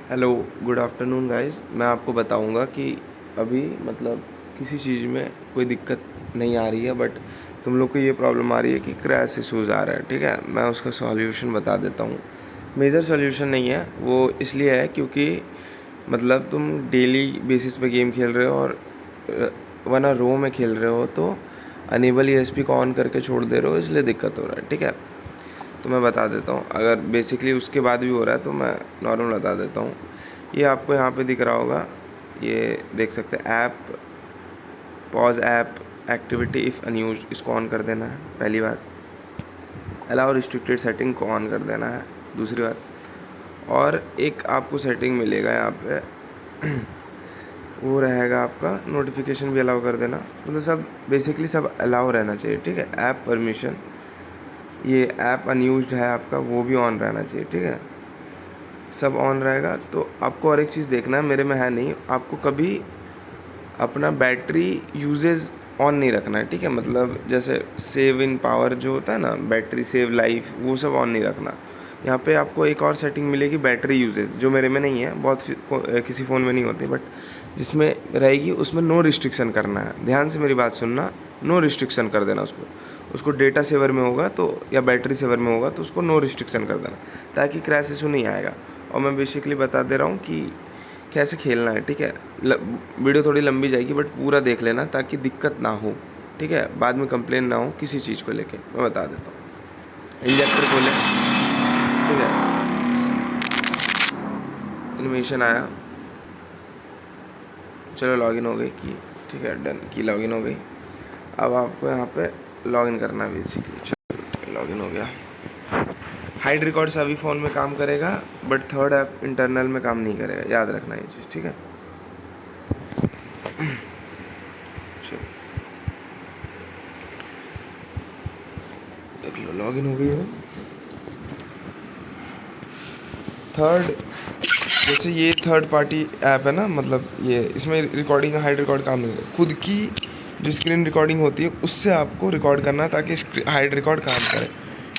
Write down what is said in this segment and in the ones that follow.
Hello, good afternoon guys. मैं आपको बताऊंगा कि अभी मतलब किसी चीज़ में कोई दिक्कत नहीं आ रही है, बट तुम लोग को ये प्रॉब्लम आ रही है कि क्रैश इशूज़ आ रहा है। ठीक है, मैं उसका सॉल्यूशन बता देता हूँ। मेजर सॉल्यूशन नहीं है वो, इसलिए है क्योंकि मतलब तुम डेली बेसिस पे गेम खेल रहे हो और वरना रो में खेल रहे हो तो अनेबल ईएसपी को ऑन करके छोड़ दे रहे हो, इसलिए दिक्कत हो रहा है। ठीक है, तो मैं बता देता हूँ। अगर बेसिकली उसके बाद भी हो रहा है तो मैं नॉर्मल बता देता हूँ। ये आपको यहाँ पे दिख रहा होगा, ये देख सकते हैं app pause app activity if unused, इसको ऑन कर देना है पहली बात। अलाउ रिस्ट्रिक्टेड सेटिंग को ऑन कर देना है दूसरी बात। और एक आपको सेटिंग मिलेगा यहाँ पे वो रहेगा आपका नोटिफिकेशन भी अलाउ कर देना। मतलब सब बेसिकली सब अलाउ रहना चाहिए। ठीक है, ऐप परमिशन, ये ऐप अनयूज्ड है आपका वो भी ऑन रहना चाहिए। ठीक है, सब ऑन रहेगा। तो आपको और एक चीज़ देखना है, मेरे में है नहीं, आपको कभी अपना बैटरी यूजेज ऑन नहीं रखना है। ठीक है, मतलब जैसे सेव इन पावर जो होता है ना, बैटरी सेव लाइफ, वो सब ऑन नहीं रखना। यहाँ पे आपको एक और सेटिंग मिलेगी बैटरी यूजेज, जो मेरे में नहीं है, बहुत किसी फ़ोन में नहीं होती, बट जिसमें रहेगी उसमें नो रिस्ट्रिक्शन करना है। ध्यान से मेरी बात सुनना, नो रिस्ट्रिक्शन कर देना उसको डेटा सेवर में होगा तो या बैटरी सेवर में होगा तो उसको नो रिस्ट्रिक्शन कर देना, ताकि क्रैश इशू नहीं आएगा। और मैं बेसिकली बता दे रहा हूँ कि कैसे खेलना है। ठीक है, वीडियो थोड़ी लंबी जाएगी बट पूरा देख लेना ताकि दिक्कत ना हो। ठीक है, बाद में कंप्लेन ना हो किसी चीज़ को लेके। मैं बता देता हूँ। इंजेक्टर खोलें। ठीक है, इन्फॉर्मेशन आया, चलो लॉगिन हो गई की। ठीक है, डन की, लॉगिन हो गई। अब आपको यहाँ पे लॉगिन करना है बेसिकली। चलो लॉगिन हो गया। हाइड रिकॉर्ड सभी फ़ोन में काम करेगा बट थर्ड ऐप इंटरनल में काम नहीं करेगा, याद रखना ये चीज़। ठीक है, चलो देख लो, लॉगिन हो गई है। थर्ड, जैसे ये थर्ड पार्टी ऐप है ना, मतलब ये इसमें रिकॉर्डिंग हाइड रिकॉर्ड काम नहीं करेगा। खुद की जो स्क्रीन रिकॉर्डिंग होती है उससे आपको रिकॉर्ड करना है ताकि हाइड रिकॉर्ड काम करे।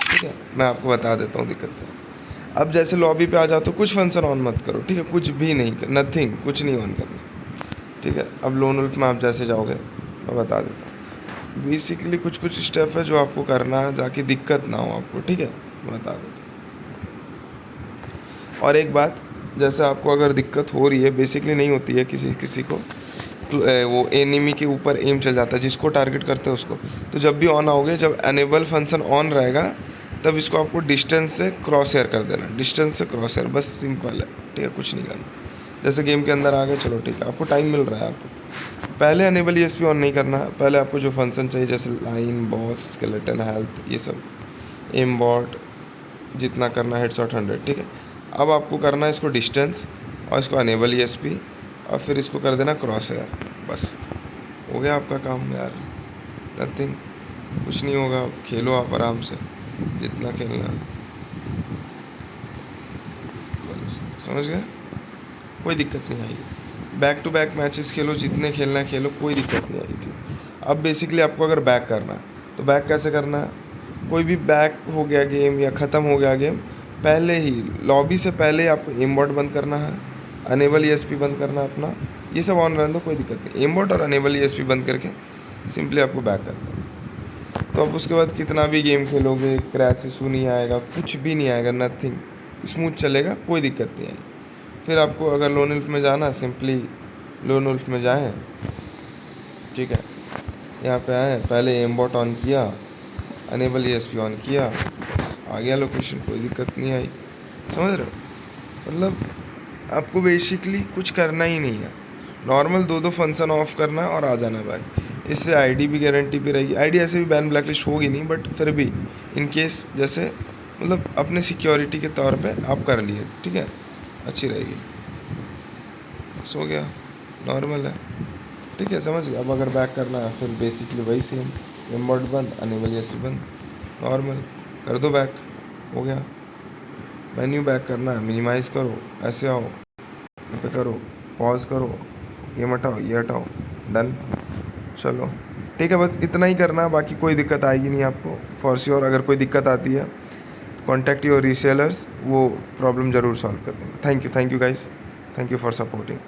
ठीक है, मैं आपको बता देता हूँ दिक्कत है। अब जैसे लॉबी पे आ जाओ तो कुछ फंक्शन ऑन मत करो। ठीक है, कुछ भी नहीं, नथिंग, कुछ नहीं ऑन करना। ठीक है, अब लोन वुल्फ में आप जैसे जाओगे मैं बता देता हूँ। बेसिकली कुछ कुछ स्टेप है जो आपको करना है ताकि दिक्कत ना हो आपको। ठीक है, मैं बता देता हूँ। और एक बात, जैसे आपको अगर दिक्कत हो रही है, बेसिकली नहीं होती है किसी किसी को, वो एनिमी के ऊपर एम चल जाता है जिसको टारगेट करते हैं उसको। तो जब भी ऑन आओगे, जब एनेबल फंक्शन ऑन रहेगा तब इसको आपको डिस्टेंस से क्रॉस हेयर कर देना। डिस्टेंस से क्रॉस हेयर, बस सिंपल है। ठीक है, कुछ नहीं करना। जैसे गेम के अंदर आ गए, चलो ठीक है, आपको टाइम मिल रहा है। आपको पहले अनेबल ईएसपी ऑन नहीं करना है। पहले आपको जो फंक्शन चाहिए जैसे लाइन, बॉक्स, स्केलेटन, हेल्थ, ये सब, एम बॉट, जितना करना है, हेडशॉट 100। ठीक है, अब आपको करना है इसको डिस्टेंस और इसको अनेबल ईएसपी और फिर इसको कर देना क्रॉस हेयर। बस हो गया आपका काम यार। नथिंग, कुछ नहीं होगा। खेलो आप आराम से जितना खेलना है, बस समझ गए, कोई दिक्कत नहीं आएगी। बैक टू बैक मैचेस खेलो, जितने खेलना है खेलो, कोई दिक्कत नहीं आएगी। अब बेसिकली आपको अगर बैक करना है तो बैक कैसे करना है। कोई भी बैक हो गया गेम या ख़त्म हो गया गेम, पहले ही लॉबी से पहले ही आपको एम बॉट बंद करना है, अनेबल ईएसपी बंद करना है अपना, ये सब ऑन रहने दो, कोई दिक्कत नहीं। एम बॉट और अनेबल ईएसपी बंद करके सिंपली आपको बैक करना है। तो अब उसके बाद कितना भी गेम खेलोगे क्रैश इशू नहीं आएगा, कुछ भी नहीं आएगा, नथिंग, स्मूथ चलेगा, कोई दिक्कत नहीं आएगी। फिर आपको अगर लोन वुल्फ में जाना, सिंपली लोन वुल्फ में जाएँ। ठीक है, यहाँ पे आए, पहले एम बॉट ऑन किया, अनेबल ईएसपी ऑन किया, बस आ गया लोकेशन, कोई दिक्कत नहीं आई। समझ रहे हो, मतलब आपको बेसिकली कुछ करना ही नहीं है। नॉर्मल दो दो फंक्शन ऑफ करना है और आ जाना भाई। इससे आईडी भी गारंटी पे रहेगी। आईडी ऐसे भी बैन ब्लैक लिस्ट होगी नहीं, बट फिर भी इन केस जैसे मतलब अपने सिक्योरिटी के तौर पे आप कर लिए। ठीक है, अच्छी रहेगी। बस हो गया, नॉर्मल है। ठीक है, समझ गया। अब अगर बैक करना है फिर बेसिकली वही सेम, एम बॉट बंद, अनेबल ईएसपी बंद, नॉर्मल कर दो बैक, हो गया। मेन्यू बैक करना है, मिनिमाइज़ करो, ऐसे आओ, यहाँ पे करो, पॉज करो, ये हटाओ, ये हटाओ, डन। चलो ठीक है, बस इतना ही करना है, बाकी कोई दिक्कत आएगी नहीं आपको फॉर श्योर। अगर कोई दिक्कत आती है कॉन्टैक्ट योर रीसेलर्स, वो प्रॉब्लम ज़रूर सॉल्व कर देंगे। Thank you guys, thank you for supporting.